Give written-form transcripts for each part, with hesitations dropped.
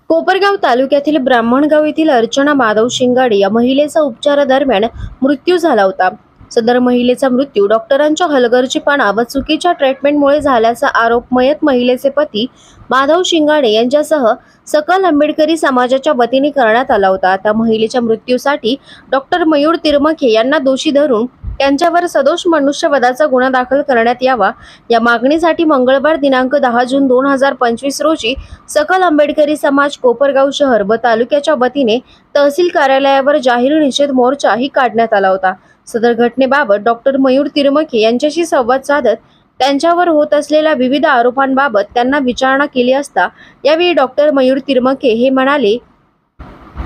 कोपरगाव तालुक्यातील ब्राह्मणगाव येथील अर्चना माधव शिंगाडे या महिलेचा उपचारादरम्यान मृत्यू झाला होता. सदर महिलेचा मृत्यू डॉक्टरांच्या हलगर्जीपणा व चुकीच्या ट्रीटमेंटमुळे झाल्याचा आरोप मयत महिलेचे पती माधव शिंगाडे यांच्यासह सकल आंबेडकरी समाजाच्या वतीने करण्यात आला होता. त्या महिलेच्या मृत्यूसाठी डॉक्टर मयूर तिरमके यांना दोषी धरून त्यांच्यावर सदोष मनुष्यवधाचा गुन्हा दाखल करण्यात यावा या मागणीसाठी मंगळवार दिनांक 10 जून 2025 रोजी सकल आंबेडकरी समाज कोपरगाव शहर व तालुक्याच्या वतीने तहसील कार्यालयावर जाहीर निषेध मोर्चाही काढण्यात आला होता. सदर घटनेबाबत डॉक्टर मयूर तिरमके यांच्याशी संवाद साधत त्यांच्यावर होत असलेल्या विविध आरोपांबाबत त्यांना विचारणा केली असता यावेळी डॉक्टर मयूर तिरमके हे म्हणाले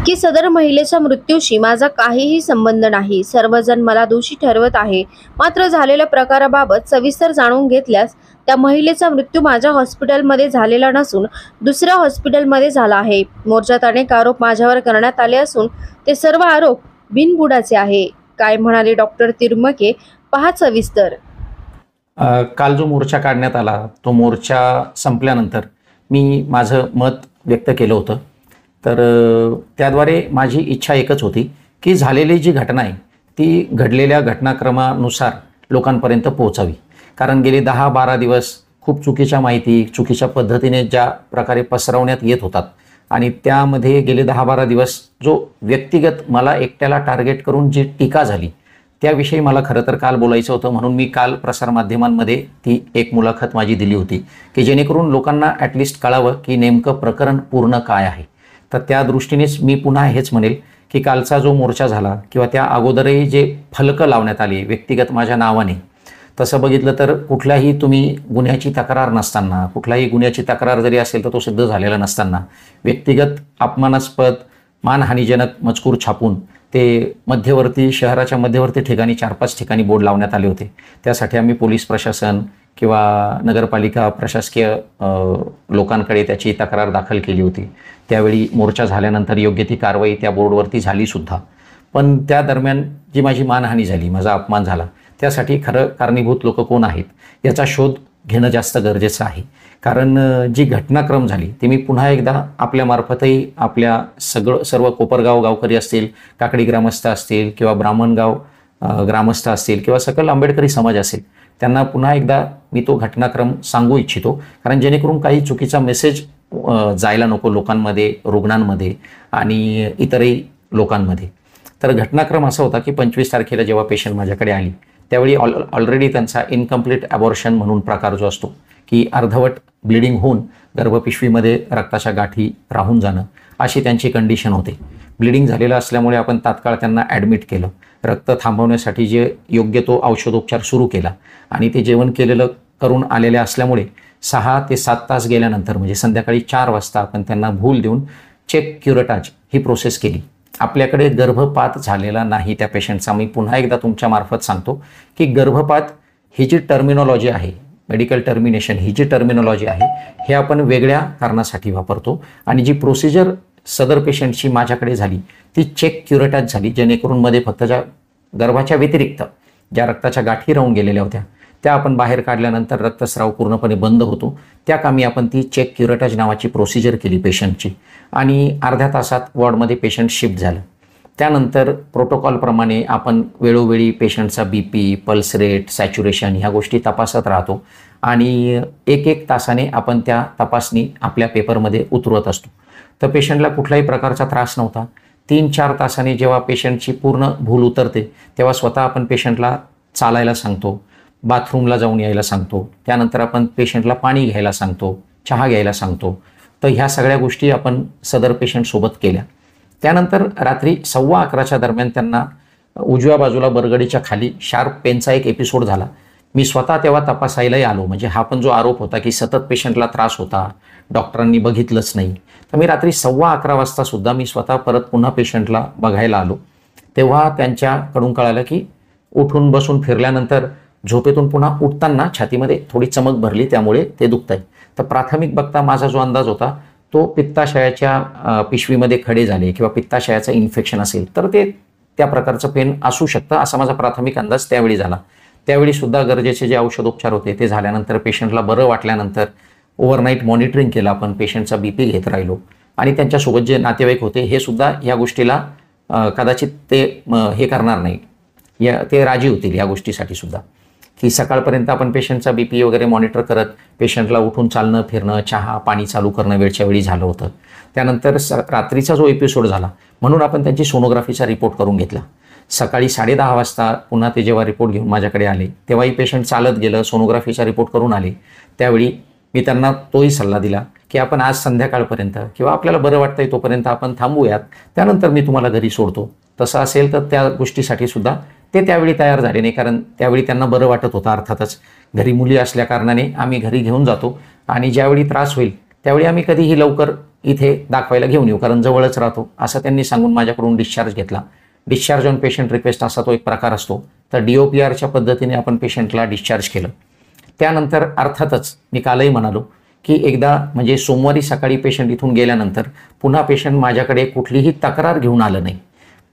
की सदर महिलेच्या मृत्यूशी माझा काहीही संबंध नाही. सर्वजण मला दोषी ठरवत आहे. मात्र झालेल्या प्रकाराबाबत सविस्तर जाणून घेतल्यास त्या महिलेचा मृत्यू माझ्या हॉस्पिटलमध्ये झालेला नसून दुसऱ्या हॉस्पिटलमध्ये झाला आहे. मोर्चात अनेक आरोप माझ्यावर करण्यात आले असून ते सर्व आरोप बिनबुडाचे आहे. काय म्हणाले डॉक्टर तिरमके, पहा सविस्तर. काल जो मोर्चा काढण्यात आला तो मोर्चा संपल्यानंतर मी माझं मत व्यक्त केलं होतं. तर त्याद्वारे माझी इच्छा एकच होती की झालेली जी घटना आहे ती घडलेल्या घटनाक्रमानुसार लोकांपर्यंत पोहोचावी. कारण गेले 10-12 दिवस खूप चुकीच्या माहिती चुकीच्या पद्धतीने ज्या प्रकारे पसरवण्यात येत होतात आणि त्यामध्ये गेले 10-12 दिवस जो व्यक्तिगत मला एकट्याला टार्गेट करून जी टीका झाली त्याविषयी मला खरं तर काल बोलायचं होतं. म्हणून मी काल प्रसारमाध्यमांमध्ये ती एक मुलाखत माझी दिली होती की जेणेकरून लोकांना ॲटलिस्ट कळावं की नेमकं प्रकरण पूर्ण काय आहे. तर त्या दृष्टीनेच मी पुन्हा हेच म्हणेल की कालचा जो मोर्चा झाला किंवा त्या अगोदरही जे फलकं लावण्यात आली व्यक्तिगत माझ्या नावाने, तसं बघितलं तर कुठल्याही तुम्ही गुन्ह्याची तक्रार नसताना, कुठल्याही गुन्ह्याची तक्रार जरी असेल तर तो सिद्ध झालेला नसताना व्यक्तिगत अपमानास्पद मानहानीजनक मजकूर छापून ते शहराच्या मध्यवर्ती ठिकाणी 4-5 ठिकाणी बोर्ड लावण्यात आले होते. त्यासाठी आम्ही पोलीस प्रशासन किंवा नगरपालिका प्रशासकीय लोकांकडे त्याची तक्रार दाखल केली होती. त्यावेळी मोर्चा झाल्यानंतर योग्य ती कारवाई त्या बोर्डवरती झालीसुद्धा. पण त्या दरम्यान जी माझी मानहानी झाली, माझा अपमान झाला, त्यासाठी खरं कारणीभूत लोक कोण आहेत याचा शोध घेणं जास्त गरजेचं आहे. कारण जी घटनाक्रम झाली ती मी पुन्हा एकदा आपल्यामार्फतही आपल्या सर्व कोपरगाव गावकरी असतील, काकडी ग्रामस्थ असतील किंवा ब्राह्मणगाव ग्रामस्थ असतील किंवा सकल आंबेडकरी समाज असेल त्यांना पुन्हा एकदा मी तो घटनाक्रम सांगू इच्छितो. कारण जेणेकरून काही चुकीचा मेसेज जायला नको लोकांमध्ये, रुग्णांमध्ये आणि इतरही लोकांमध्ये. तर घटनाक्रम असा होता की 25 तारखेला जेव्हा पेशंट माझ्याकडे आली त्यावेळी ऑलरेडी त्यांचा इनकम्प्लीट ॲबॉर्शन म्हणून प्रकार जो असतो की अर्धवट ब्लिडिंग होऊन गर्भपिशवीमध्ये रक्ताच्या गाठी राहून जाणं अशी त्यांची कंडिशन होती. ब्लिडिंग झालेलं असल्यामुळे आपण तात्काळ त्यांना ॲडमिट केलं. रक्त थांबवण्यासाठी जे योग्य तो औषधोपचार सुरू केला आणि ते जेवण केलेलं करून आलेले असल्यामुळे 6 ते 7 तास गेल्यानंतर म्हणजे संध्याकाळी 4 वाजता आपण त्यांना भूल देऊन चेक क्युरेटाज ही प्रोसेस केली. आपल्याकडे गर्भपात झालेला नाही त्या पेशंटचा. मी पुन्हा एकदा तुमच्या मार्फत सांगतो की गर्भपात ही जी टर्मिनॉलॉजी आहे, मेडिकल टर्मिनेशन ही जी टर्मिनॉलॉजी आहे हे आपण वेगळ्या कारणासाठी वापरतो आणि जी प्रोसिजर सदर पेशंटची माझ्याकडे झाली ती चेक क्युरेटाज झाली. जेणेकरून मध्ये फक्त ज्या गर्भाच्या व्यतिरिक्त ज्या रक्ताच्या गाठी राहून गेलेल्या होत्या त्या आपण बाहेर काढल्यानंतर रक्तस्राव पूर्णपणे बंद होतो. त्या कामी आपण ती चेक क्युरेटाज नावाची प्रोसिजर केली पेशंटची आणि अर्ध्या तासात वॉर्डमध्ये पेशंट शिफ्ट झालं. त्यानंतर प्रोटोकॉलप्रमाणे आपण वेळोवेळी पेशंटचा BP, पल्स रेट, सॅच्युरेशन ह्या गोष्टी तपासत राहतो आणि 1-1 तासाने आपण त्या तपासणी आपल्या पेपरमध्ये उतरवत असतो. तर पेशंटला कुठल्याही प्रकारचा त्रास नव्हता. 3-4 तासाने जेव्हा पेशंटची पूर्ण भूल उतरते तेव्हा स्वतः आपण पेशंटला चालायला सांगतो, बाथरूमला जाऊन यायला सांगतो, त्यानंतर आपण पेशंटला पाणी घ्यायला सांगतो, चहा घ्यायला सांगतो. तर ह्या सगळ्या गोष्टी आपण सदर पेशंटसोबत केल्या. त्यानंतर रात्री 11:15च्या दरम्यान त्यांना उजव्या बाजूला बरगडीच्या खाली शार्प पेनचा एक एपिसोड झाला. मी स्वतः तेव्हा तपासायलाही आलो. म्हणजे हा पण जो आरोप होता की सतत पेशंटला त्रास होता, डॉक्टरांनी बघितलंच नाही, तर मी रात्री 11:15 वाजता सुद्धा मी स्वतः परत पुन्हा पेशंटला बघायला आलो. तेव्हा त्यांच्याकडून कळालं की उठून बसून फिरल्यानंतर झोपेतून पुन्हा उठताना छातीमध्ये थोडी चमक भरली, त्यामुळे ते दुखत आहे. तर प्राथमिक बघता माझा जो अंदाज होता तो पित्ताशयाच्या पिशवीमध्ये खडे झाले किंवा पित्ताशयाचं इन्फेक्शन असेल तर ते त्या प्रकारचं पेन असू शकतं असा माझा प्राथमिक अंदाज त्यावेळी झाला. त्यावेळी सुद्धा गरजेचे जे औषधोपचार होते ते झाल्यानंतर पेशंटला बरं वाटल्यानंतर ओव्हरनाईट मॉनिटरिंग केलं आपण. पेशंटचा BP घेत राहिलो आणि त्यांच्यासोबत जे नातेवाईक होते हे सुद्धा या गोष्टीला कदाचित ते हे करणार नाही, ते राजी होतील या गोष्टीसाठी सुद्धा, की सकाळपर्यंत आपण पेशंटचा BP वगैरे मॉनिटर करत पेशंटला उठून चालणं फिरणं चहा पाणी चालू करणं वेळच्या वेळी झालं होतं. त्यानंतर रात्रीचा जो एपिसोड झाला म्हणून आपण त्यांची सोनोग्राफीचा रिपोर्ट करून घेतला. सकाळी 10:30 वाजता पुन्हा ते जेव्हा रिपोर्ट घेऊन माझ्याकडे आले तेव्हाही पेशंट चालत गेलं, सोनोग्राफीचा रिपोर्ट करून आले. त्यावेळी मी त्यांना तोही सल्ला दिला की आपण आज संध्याकाळपर्यंत किंवा आपल्याला बरं वाटतंय तोपर्यंत आपण थांबूयात, त्यानंतर मी तुम्हाला घरी सोडतो. तसं असेल तर त्या गोष्टीसाठी सुद्धा ते त्यावेळी तयार झाले नाही, कारण त्यावेळी त्यांना बरं वाटत होतं. अर्थातच घरी मुली असल्या कारणाने आम्ही घरी घेऊन जातो आणि ज्यावेळी त्रास होईल त्यावेळी आम्ही कधीही लवकर इथे दाखवायला घेऊन येऊ, कारण जवळच राहतो असं त्यांनी सांगून माझ्याकडून डिस्चार्ज घेतला. डिस्चार्ज ऑन पेशंट रिक्वेस्ट असा तो एक प्रकार असतो. तर DOPRच्या पद्धतीने आपण पेशंटला डिस्चार्ज केलं. त्यानंतर अर्थातच मी कालही म्हणालो की एकदा म्हणजे सोमवारी सकाळी पेशंट इथून गेल्यानंतर पुन्हा पेशंट माझ्याकडे कुठलीही तक्रार घेऊन आलं नाही.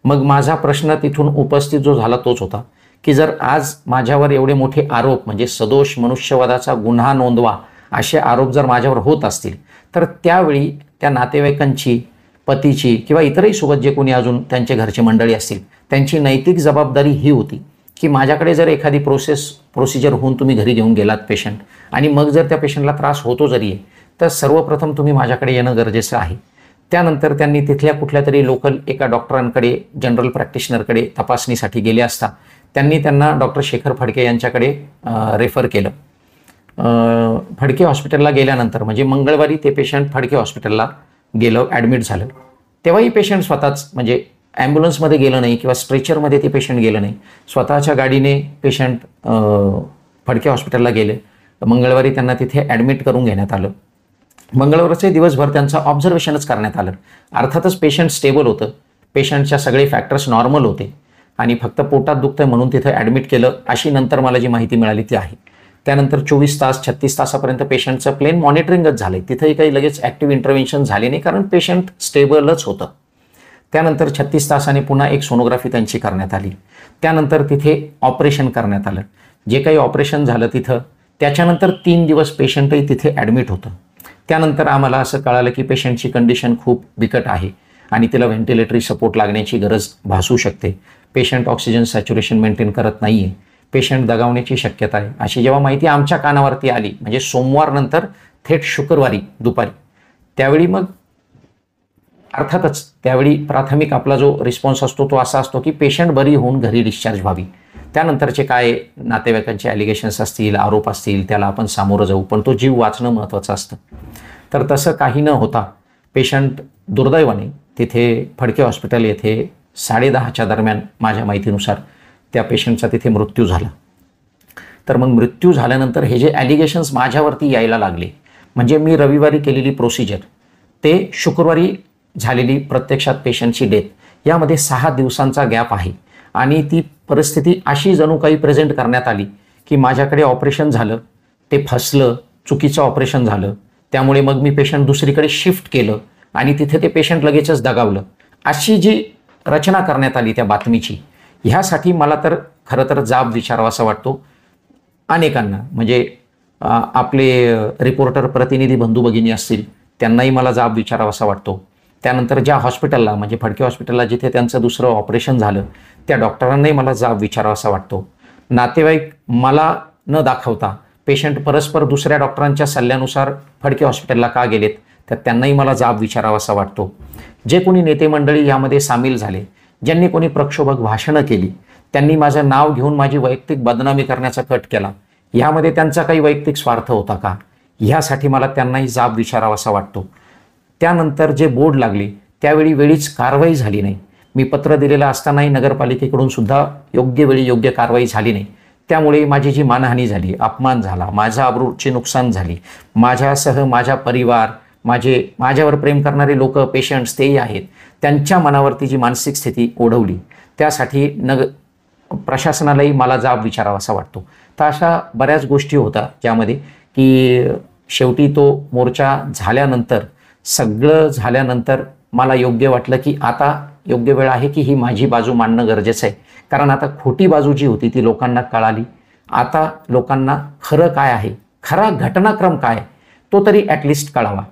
मग माझा प्रश्न तिथून उपस्थित जो झाला तोच होता की जर आज माझ्यावर एवढे मोठे आरोप म्हणजे सदोष मनुष्यवधाचा गुन्हा नोंदवा असे आरोप जर माझ्यावर होत असतील तर त्यावेळी त्या नातेवाईकांची, पतीची किंवा इतरही सोबत जे कोणी अजून त्यांचे घरचे मंडळी असतील त्यांची नैतिक जबाबदारी ही होती की माझ्याकडे जर एखादी प्रोसिजर होऊन तुम्ही घरी घेऊन गेलात पेशंट आणि मग जर त्या पेशंटला त्रास होतो जरी आहे तर सर्वप्रथम तुम्ही माझ्याकडे येणं गरजेचं आहे. त्यानंतर त्यांनी तिथल्या कुठल्या तरी लोकल एका डॉक्टरांकडे, जनरल प्रॅक्टिशनरकडे तपासणीसाठी गेले असता त्यांनी त्यांना डॉक्टर शेखर फडके यांच्याकडे रेफर केलं. फडके हॉस्पिटलला गेल्यानंतर म्हणजे मंगळवारी ते पेशंट फडके हॉस्पिटलला गेलं, ॲडमिट झालं. तेव्हाही पेशंट स्वतःच म्हणजे ॲम्ब्युलन्समध्ये गेलं नाही किंवा स्ट्रेचरमध्ये ते पेशंट गेलं नाही, स्वतःच्या गाडीने पेशंट फडके हॉस्पिटलला गेले. मंगळवारी त्यांना तिथे ॲडमिट करून घेण्यात आलं. मंगळवारचे दिवसभर त्यांचं ऑब्झर्वेशनच करण्यात आलं. अर्थातच पेशंट स्टेबल होतं, पेशंटच्या सगळे फॅक्टर्स नॉर्मल होते आणि फक्त पोटात दुखतंय म्हणून तिथं ॲडमिट केलं अशी नंतर मला जी माहिती मिळाली ती आहे. त्यानंतर 24 तास 36 तासापर्यंत पेशंटचं प्लेन मॉनिटरिंगच झालं. तिथंही काही लगेच ॲक्टिव्ह इंटरव्हेन्शन झाले नाही, कारण पेशंट स्टेबलच होतं. त्यानंतर 36 तासांनी पुन्हा एक सोनोग्राफी त्यांची करण्यात आली. त्यानंतर तिथे ऑपरेशन करण्यात आलं. जे काही ऑपरेशन झालं तिथं त्याच्यानंतर 3 दिवस पेशंटही तिथे ॲडमिट होतं. त्यानंतर आम्हाला असं कळालं की पेशंटची कंडिशन खूप बिकट आहे आणि तिला व्हेंटिलेटरी सपोर्ट लागण्याची गरज भासू शकते. पेशंट ऑक्सिजन सॅच्युरेशन मेंटेन करत नाही आहे, पेशंट दगावण्याची शक्यता आहे. अशी जेव्हा माहिती आमच्या कानावरती आली म्हणजे सोमवार नंतर थेट शुक्रवारी दुपारी, त्यावेळी मग अर्थातच त्यावेळी प्राथमिक आपला जो रिस्पॉन्स असतो तो असा असतो की पेशंट बरी होऊन घरी डिस्चार्ज व्हावी. त्यानंतरचे काय नातेवाईकांचे ॲलिगेशन्स असतील, आरोप असतील, त्याला आपण सामोरं जाऊ, पण तो जीव वाचणं महत्त्वाचं असतं. तर तसं काही न होता पेशंट दुर्दैवाने तिथे फडके हॉस्पिटल येथे 10:30च्या दरम्यान माझ्या माहितीनुसार त्या पेशंटचा तिथे मृत्यू झाला. तर मग मृत्यू झाल्यानंतर हे जे ॲलिगेशन्स माझ्यावरती यायला लागले म्हणजे मी रविवारी केलेली प्रोसिजर ते शुक्रवारी झालेली प्रत्यक्षात पेशंटची डेथ, यामध्ये 6 दिवसांचा गॅप आहे आणि ती परिस्थिती अशी जणू काही प्रेझेंट करण्यात आली की माझ्याकडे ऑपरेशन झालं, ते फसलं, चुकीचं ऑपरेशन झालं, त्यामुळे मग मी पेशंट दुसरीकडे शिफ्ट केलं आणि तिथे ते पेशंट लगेचच दगावलं, अशी जी रचना करण्यात आली त्या बातमीची, ह्यासाठी मला तर खरं तर जाब विचारावासा वाटतो अनेकांना. म्हणजे आपले रिपोर्टर प्रतिनिधी बंधू भगिनी असतील त्यांनाही मला जाब विचारावासा वाटतो. त्यानंतर ज्या हॉस्पिटलला म्हणजे फडके हॉस्पिटलला जिथे त्यांचं दुसरं ऑपरेशन झालं त्या डॉक्टरांनाही मला जाब विचारावासा वाटतो. नातेवाईक मला न दाखवता पेशंट परस्पर दुसऱ्या डॉक्टरांच्या सल्ल्यानुसार फडके हॉस्पिटलला का गेलेत तर त्यांनाही मला जाब विचारावासा वाटतो. जे कोणी नेते मंडळी यामध्ये सामील झाले, ज्यांनी कोणी प्रक्षोभक भाषणं केली, त्यांनी माझं नाव घेऊन माझी वैयक्तिक बदनामी करण्याचा कट केला, यामध्ये त्यांचा काही वैयक्तिक स्वार्थ होता का, ह्यासाठी मला त्यांनाही जाब विचारावासा वाटतो. त्यानंतर जे बोर्ड लागले त्यावेळी वेळीच कारवाई झाली नाही. मी पत्र दिलेलं असतानाही नगरपालिकेकडून सुद्धा योग्य वेळी योग्य कारवाई झाली नाही. त्यामुळे माझी जी मानहानी झाली, अपमान झाला, माझ्या अब्रूची नुकसान झाली, माझ्यासह माझा परिवार, माझ्यावर प्रेम करणारे लोक, पेशंट्स तेही आहेत, त्यांच्या मनावरती जी मानसिक स्थिती ओढवली त्यासाठी प्रशासनालाही मला जाब विचारावासा वाटतो. तर अशा बऱ्याच गोष्टी होत्या ज्यामध्ये की शेवटी तो मोर्चा झाल्यानंतर, सगळं झाल्यानंतर मला योग्य वाटलं की आता योग्य वेळ आहे की ही माझी बाजू मांडणं गरजेचं आहे. कारण आता खोटी बाजू जी होती ती लोकांना कळाली. आता लोकांना खरं काय आहे, खरा घटनाक्रम काय तो तरी ॲटलिस्ट कळावा.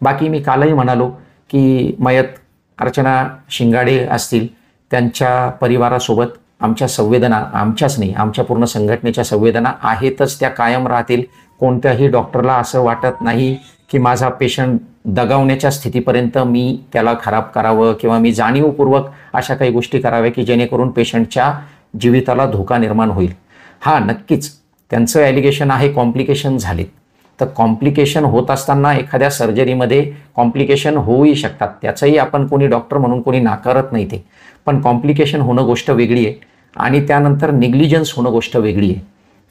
बाकी मी कालही म्हणालो की मयत अर्चना शिंगाडे असतील, त्यांच्या परिवारासोबत आमच्या संवेदना, आमच्याच नाही आमच्या पूर्ण संघटनेच्या संवेदना आहेतच, त्या कायम राहतील. कोणत्याही डॉक्टरला असं वाटत नाही की माझा पेशंट दगावण्याच्या स्थितीपर्यंत मी त्याला खराब करावं किंवा मी जाणीवपूर्वक अशा काही गोष्टी कराव्या की जेणेकरून पेशंटच्या जीविताला धोका निर्माण होईल. हां, नक्कीच त्यांचं ॲलिगेशन आहे कॉम्प्लिकेशन झालेत. तर कॉम्प्लिकेशन होत असताना एखाद्या सर्जरीमध्ये कॉम्प्लिकेशन होऊही शकतात, त्याचंही आपण कोणी डॉक्टर म्हणून कोणी नाकारत नाही ते. पण कॉम्प्लिकेशन होणं गोष्ट वेगळी आहे आणि त्यानंतर निग्लिजन्स होणं गोष्ट वेगळी आहे.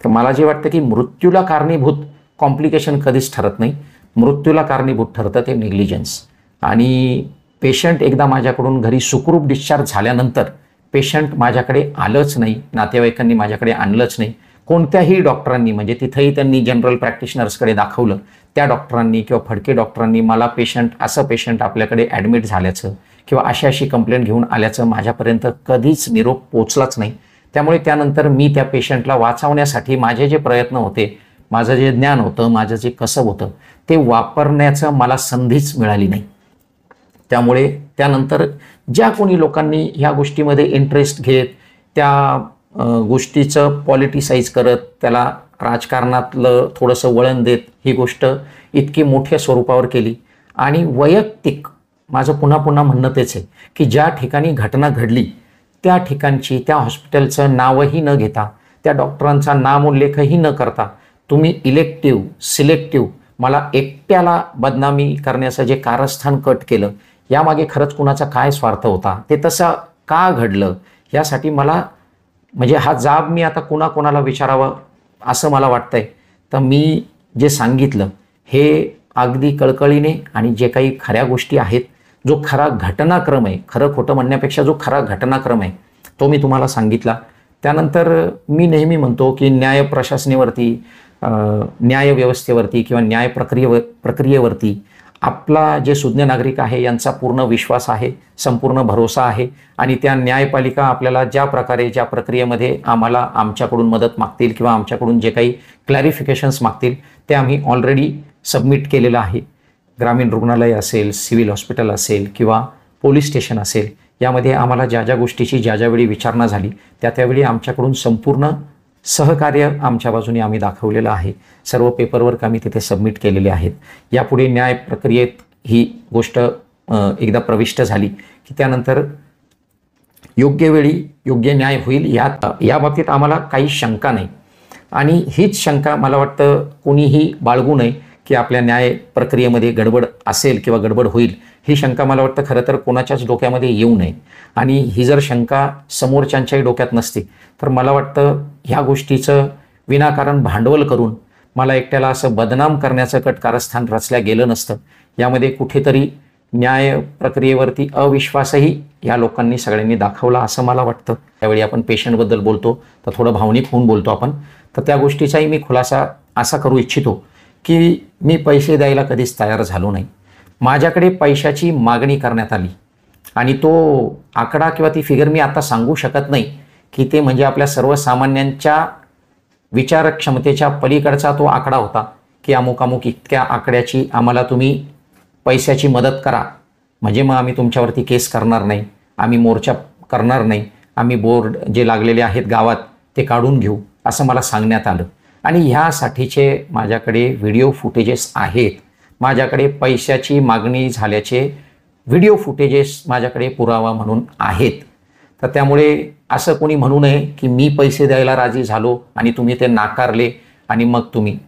तर मला जे वाटतं की मृत्यूला कारणीभूत कॉम्प्लिकेशन कधीच ठरत नाही, मृत्यूला कारणीभूत ठरतं ते निग्लिजन्स. आणि पेशंट एकदा माझ्याकडून घरी सुखरूप डिस्चार्ज झाल्यानंतर पेशंट माझ्याकडे आलंच नाही, नातेवाईकांनी माझ्याकडे आणलंच नाही. कोणत्याही डॉक्टरांनी, म्हणजे तिथंही त्यांनी जनरल प्रॅक्टिशनर्सकडे दाखवलं, त्या डॉक्टरांनी किंवा फडके डॉक्टरांनी मला असं पेशंट आपल्याकडे ॲडमिट झाल्याचं किंवा अशी कंप्लेंट घेऊन आल्याचं माझ्यापर्यंत कधीच निरोप पोचलाच नाही. त्यामुळे त्यानंतर मी त्या पेशंटला वाचवण्यासाठी माझे जे प्रयत्न होते, माझं जे ज्ञान होतं, माझं जे कसब होतं, ते वापरण्याचं मला संधीच मिळाली नाही. त्यामुळे त्यानंतर ज्या कोणी लोकांनी ह्या गोष्टीमध्ये इंटरेस्ट घेत, त्या गोष्टीचं पॉलिटिसाइज करत, त्याला राजकारणातलं थोडंसं वळण देत ही गोष्ट इतकी मोठ्या स्वरूपावर केली. आणि वैयक्तिक माझं पुन्हा पुन्हा म्हणणं तेच आहे की ज्या ठिकाणी घटना घडली त्या ठिकाणची, त्या हॉस्पिटलचं नावही न घेता, त्या डॉक्टरांचा नामोल्लेखही न करता तुम्ही इलेक्टिव्ह, सिलेक्टिव्ह मला एकट्याला बदनामी करण्याचं जे कारस्थान कट केलं, यामागे खरंच कुणाचा काय स्वार्थ होता, ते तसं का घडलं, यासाठी मला म्हणजे हा जाब मी आता कोणाला विचारावं असं मला वाटतंय. तर मी जे सांगितलं हे अगदी कळकळीने आणि जे काही खऱ्या गोष्टी आहेत, जो खरा घटनाक्रम आहे, खरं खोटं म्हणण्यापेक्षा जो खरा घटनाक्रम आहे तो मी तुम्हाला सांगितला. त्यानंतर मी नेहमी म्हणतो की न्याय प्रशासनेवरती, न्याय व्यवस्थेवरती किंवा न्याय प्रक्रियेवरती आपला जे सुज्ञ नागरिक आहे यांचा पूर्ण विश्वास आहे, संपूर्ण भरोसा आहे. आणि त्या न्यायपालिका आपल्याला ज्या प्रकारे, ज्या प्रक्रियेमध्ये आम्हाला आमच्याकडून मदत मागतील किंवा आमच्याकडून जे काही क्लॅरिफिकेशन्स मागतील ते आम्ही ऑलरेडी सबमिट केलेलं आहे. ग्रामीण रुग्णालय असेल, सिव्हिल हॉस्पिटल असेल किंवा पोलीस स्टेशन असेल, यामध्ये आम्हाला ज्या गोष्टीची ज्यावेळी विचारणा झाली त्यावेळी आमच्याकडून संपूर्ण सहकार्य आमच्या बाजूने आम्ही दाखवलेलं आहे. सर्व पेपरवर्क आम्ही तिथे सबमिट केलेले आहेत. यापुढे न्याय प्रक्रियेत ही गोष्ट एकदा प्रविष्ट झाली की त्यानंतर योग्य वेळी योग्य न्याय होईल, या बाबतीत आम्हाला काही शंका नाही. आणि हीच शंका मला वाटतं कोणीही बाळगू नये की आपल्या न्याय प्रक्रियेमध्ये गडबड असेल किंवा गडबड होईल, ही शंका मला वाटतं खरं तर कोणाच्याच डोक्यामध्ये येऊ नये. आणि ही जर शंका समोरच्यांच्याही डोक्यात नसती तर मला वाटतं ह्या गोष्टीचं विनाकारण भांडवल करून मला एकट्याला असं बदनाम करण्याचं कारस्थान रचल्या गेलं नसतं. यामध्ये कुठेतरी न्याय प्रक्रियेवरती अविश्वासही या लोकांनी सगळ्यांनी दाखवला असं मला वाटतं. त्यावेळी आपण पेशंटबद्दल बोलतो तर थोडं भावनिक होऊन बोलतो आपण, तर त्या गोष्टीचाही मी खुलासा असा करू इच्छितो की मी पैसे द्यायला कधीच तयार झालो नाही. माझ्याकडे पैशाची मागणी करण्यात आली आणि तो आकडा किंवा ती फिगर मी आता सांगू शकत नाही की ते म्हणजे आपल्या सर्वसामान्यांच्या विचारक्षमतेच्या पलीकडचा तो आकडा होता की अमुक इतक्या आकड्याची आम्हाला तुम्ही पैशाची मदत करा, म्हणजे मग आम्ही तुमच्यावरती केस करणार नाही, आम्ही मोर्चा करणार नाही, आम्ही बोर्ड जे लागलेले आहेत गावात ते काढून घेऊ, असं मला सांगण्यात आलं. आणि ह्यासाठीचे माझ्याकडे व्हिडिओ फुटेजेस आहेत, माझ्याकडे पैशाची मागणी झाल्याचे व्हिडिओ फुटेजेस माझ्याकडे पुरावा म्हणून आहेत. तर त्यामुळे असं कोणी म्हणू नये की मी पैसे द्यायला राजी झालो आणि तुम्ही ते नाकारले आणि मग तुम्ही.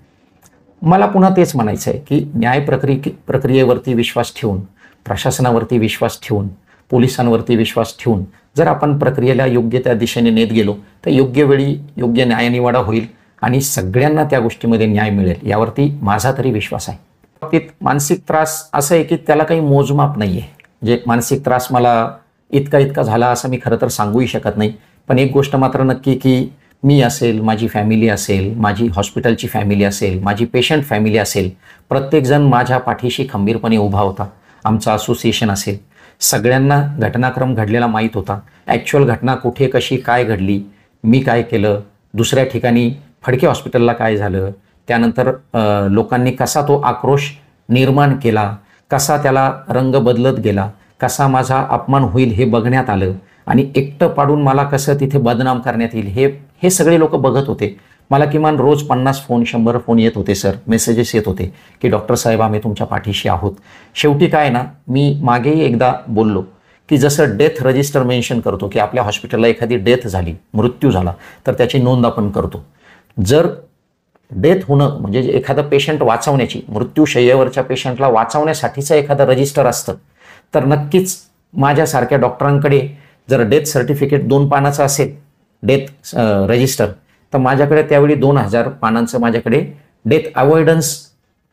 मला पुन्हा तेच म्हणायचं आहे की न्याय प्रक्रियेवरती विश्वास ठेवून, प्रशासनावरती विश्वास ठेवून, पोलिसांवरती विश्वास ठेवून जर आपण प्रक्रियेला योग्य त्या दिशेने नेत गेलो तर योग्य वेळी योग्य न्यायनिवाडा होईल आणि सगळ्यांना त्या गोष्टीमध्ये न्याय मिळेल, यावरती माझा तरी विश्वास आहे. बाबतीत मानसिक त्रास असं आहे की त्याला काही मोजमाप नाही आहे. जे मानसिक त्रास मला इतका झाला असं मी खरं तर सांगूही शकत नाही. पण एक गोष्ट मात्र नक्की की मी असेल, माझी फॅमिली असेल, माझी हॉस्पिटलची फॅमिली असेल, माझी पेशंट फॅमिली असेल, प्रत्येकजण माझ्या पाठीशी खंबीरपणे उभा होता. आमचं असोसिएशन असेल, सगळ्यांना घटनाक्रम घडलेला माहीत होता. ॲक्च्युअल घटना कुठे कशी काय घडली, मी काय केलं, दुसऱ्या ठिकाणी फडके हॉस्पिटलला काय झालं, त्यानंतर लोकांनी कसा तो आक्रोश निर्माण केला, कसा त्याला रंग बदलत गेला, कसा माझा अपमान होईल हे बघण्यात आलं आणि एकटं पाडून मला कसं तिथे बदनाम करण्यात येईल हे सगळे लोक बघत होते. मला किमान रोज 50 फोन 100 फोन येत होते सर, मेसेजेस येत होते की डॉक्टर साहेब आम्ही तुमच्या पाठीशी आहोत. शेवटी काय ना, मी मागेही एकदा बोललो की जसं डेथ रजिस्टर मेन्शन करतो की आपल्या हॉस्पिटलला एखादी डेथ झाली, मृत्यू झाला, तर त्याची नोंद आपण करतो. जर डेथ होणं म्हणजे एखादा पेशंट वाचवण्याची, मृत्यूशय्येवरच्या पेशंटला वाचवण्यासाठीचं एखादं रजिस्टर असतं, तर नक्कीच माझ्यासारख्या डॉक्टरांकडे जर डेथ सर्टिफिकेट 2 पानाचं असेल डेथ रजिस्टर, तर माझ्याकडे त्यावेळी 2000 पानांचं माझ्याकडे डेथ अवॉइडन्स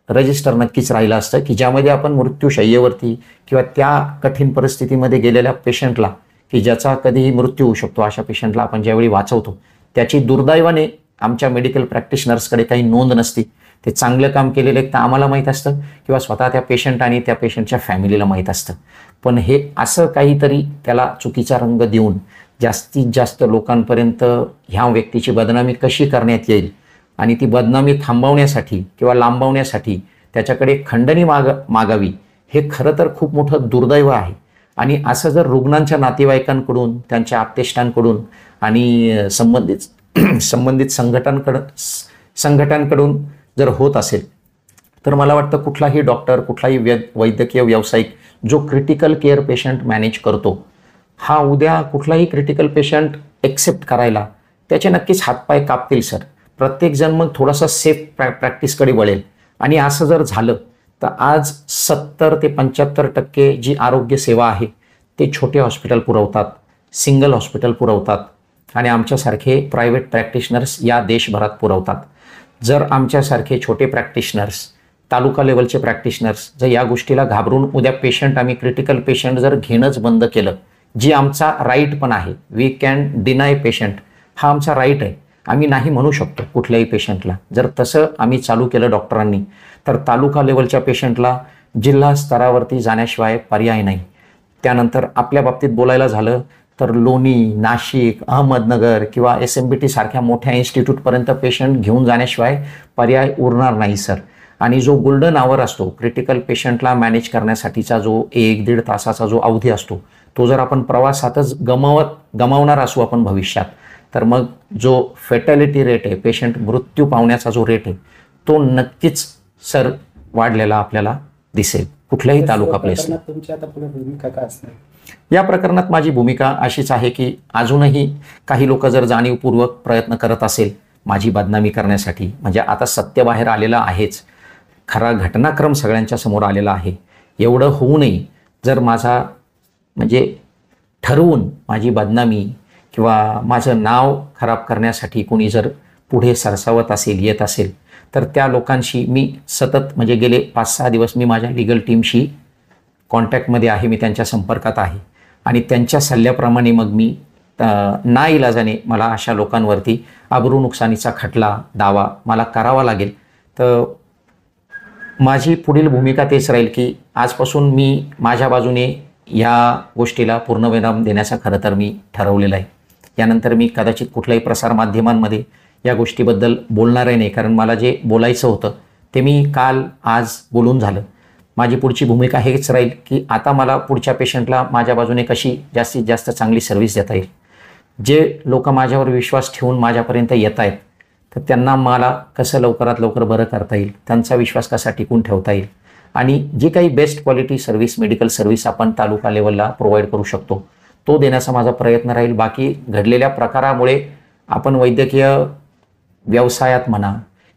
रजिस्टर नक्कीच राहिलं असतं की ज्यामध्ये आपण मृत्यूशय्येवरती किंवा त्या कठीण परिस्थितीमध्ये गेलेल्या पेशंटला की ज्याचा कधीही मृत्यू होऊ शकतो अशा पेशंटला आपण ज्यावेळी वाचवतो त्याची दुर्दैवाने आमच्या मेडिकल प्रॅक्टिशनर्सकडे काही नोंद नसती. ते चांगलं काम केलेलं एक तर आम्हाला माहीत असतं किंवा स्वतः त्या पेशंट आणि त्या पेशंटच्या फॅमिलीला माहीत असतं. पण हे असं काहीतरी त्याला चुकीचा रंग देऊन जास्तीत जास्त लोकांपर्यंत ह्या व्यक्तीची बदनामी कशी करण्यात येईल आणि ती बदनामी थांबवण्यासाठी किंवा लांबवण्यासाठी त्याच्याकडे खंडणी मागावी, हे खरं तर खूप मोठं दुर्दैव आहे. आणि असं जर रुग्णांच्या नातेवाईकांकडून, त्यांच्या आप्तेष्टांकडून आणि संबंधित संघटनांकडून जर होत असेल तर मला वाटतं कुठलाही डॉक्टर, कुठलाही वैद्यकीय व्यावसायिक जो क्रिटिकल केअर पेशंट मॅनेज करतो, हा उद्या कुठलाही क्रिटिकल पेशंट एक्सेप्ट करायला त्याचे नक्कीच हातपाय कापतील सर. प्रत्येकजण मग थोडासा सेफ प्रॅक्टिसकडे वळेल. आणि असं जर झालं तर आज 70 ते 75% जी आरोग्य सेवा आहे ते छोटे हॉस्पिटल पुरवतात, सिंगल हॉस्पिटल पुरवतात आणि आमच्यासारखे प्रायव्हेट प्रॅक्टिशनर्स या देशभरात पुरवतात. जर आमच्यासारखे छोटे प्रॅक्टिशनर्स, तालुका लेवलचे प्रॅक्टिशनर्स जर या गोष्टीला घाबरून उद्या पेशंट, आम्ही क्रिटिकल पेशंट जर घेणंच बंद केलं, जी आमचा राईट पण आहे, वी कॅन डिनाय पेशंट, हा आमचा राईट आहे, आम्ही नाही म्हणू शकतो कुठल्याही पेशंटला. जर तसं आम्ही चालू केलं डॉक्टरांनी तर तालुका लेवलच्या पेशंटला जिल्हा स्तरावरती जाण्याशिवाय पर्याय नाही. त्यानंतर आपल्या बाबतीत बोलायला झालं तर लोणी, नाशिक, अहमदनगर किंवा SMBT सारख्या मोठ्या इन्स्टिट्यूटपर्यंत पेशंट घेऊन जाण्याशिवाय पर्याय उरणार नाही सर. आणि जो गोल्डन आवर असतो क्रिटिकल पेशंटला मॅनेज करण्यासाठीचा, जो 1-1.5 तासाचा जो अवधी असतो, तो जर आपण प्रवासातच गमावणार असू आपण भविष्यात, तर मग जो फेटॅलिटी रेट आहे, पेशंट मृत्यू पावण्याचा जो रेट आहे, तो नक्कीच सर वाढलेला आपल्याला दिसेल कुठल्याही तालुका प्लेसला. तुमची आता पुढे भूमिका काय असणार? या प्रकरणात माझी भूमिका अशीच आहे की अजूनही काही लोक जर जाणीवपूर्वक प्रयत्न करत असेल माझी बदनामी करण्यासाठी, म्हणजे आता सत्य बाहेर आलेलं आहेच, खरा घटनाक्रम सगळ्यांच्या समोर आलेला आहे, एवढं होऊनही जर माझा म्हणजे ठरवून माझी बदनामी किंवा माझं नाव खराब करण्यासाठी कोणी जर पुढे सरसावत असेल, येत असेल, तर त्या लोकांशी मी सतत म्हणजे गेले 5-6 दिवस मी माझ्या लीगल टीमशी कॉन्टॅक्टमध्ये आहे, मी त्यांच्या संपर्कात आहे आणि त्यांच्या सल्ल्याप्रमाणे मग मी नाईलाजाने मला अशा लोकांवरती अब्रू नुकसानीचा खटला, दावा मला करावा लागेल. तर माझी पुढील भूमिका तेच राहील की आजपासून मी माझ्या बाजूने या गोष्टीला पूर्णविराम देण्याचा खरं तर मी ठरवलेलं आहे. यानंतर मी कदाचित कुठल्याही प्रसारमाध्यमांमध्ये या गोष्टीबद्दल बोलणारही नाही, कारण मला जे बोलायचं होतं ते मी काल आज बोलून झालं. माझी पुढची भूमिका हेच राहील की आता मला पुढच्या पेशंटला माझ्या बाजूने कशी जास्तीत जास्त चांगली सर्व्हिस देता येईल. जे लोक माझ्यावर विश्वास ठेवून माझ्यापर्यंत येत आहेत तर त्यांना मला कसं लवकरात लवकर बरं करता येईल, त्यांचा विश्वास कसा टिकून ठेवता येईल आणि जी काही best quality service, medical service आपण तालुका लेवलला प्रोव्हाइड करू शकतो तो देण्याचा माझा प्रयत्न राहील. बाकी घडलेल्या प्रकारामुळे आपण वैद्यकीय व्यवसायात म्हणा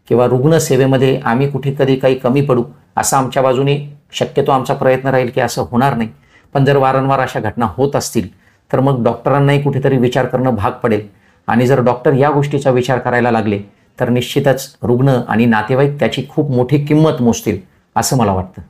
किंवा रुग्णसेवेमध्ये आम्ही कुठे कधी काही कमी पडू असा आमच्या बाजूने शक्यतो आमचा प्रयत्न राहील की असं होणार नाही. पण जर वारंवार अशा घटना होत असतील तर मग डॉक्टरांनाही कुठेतरी विचार करणं भाग पडेल आणि जर डॉक्टर या गोष्टीचा विचार करायला लागले तर निश्चितच रुग्ण आणि नातेवाईक त्याची खूप मोठी किंमत मोजतील असं मला वाटतं.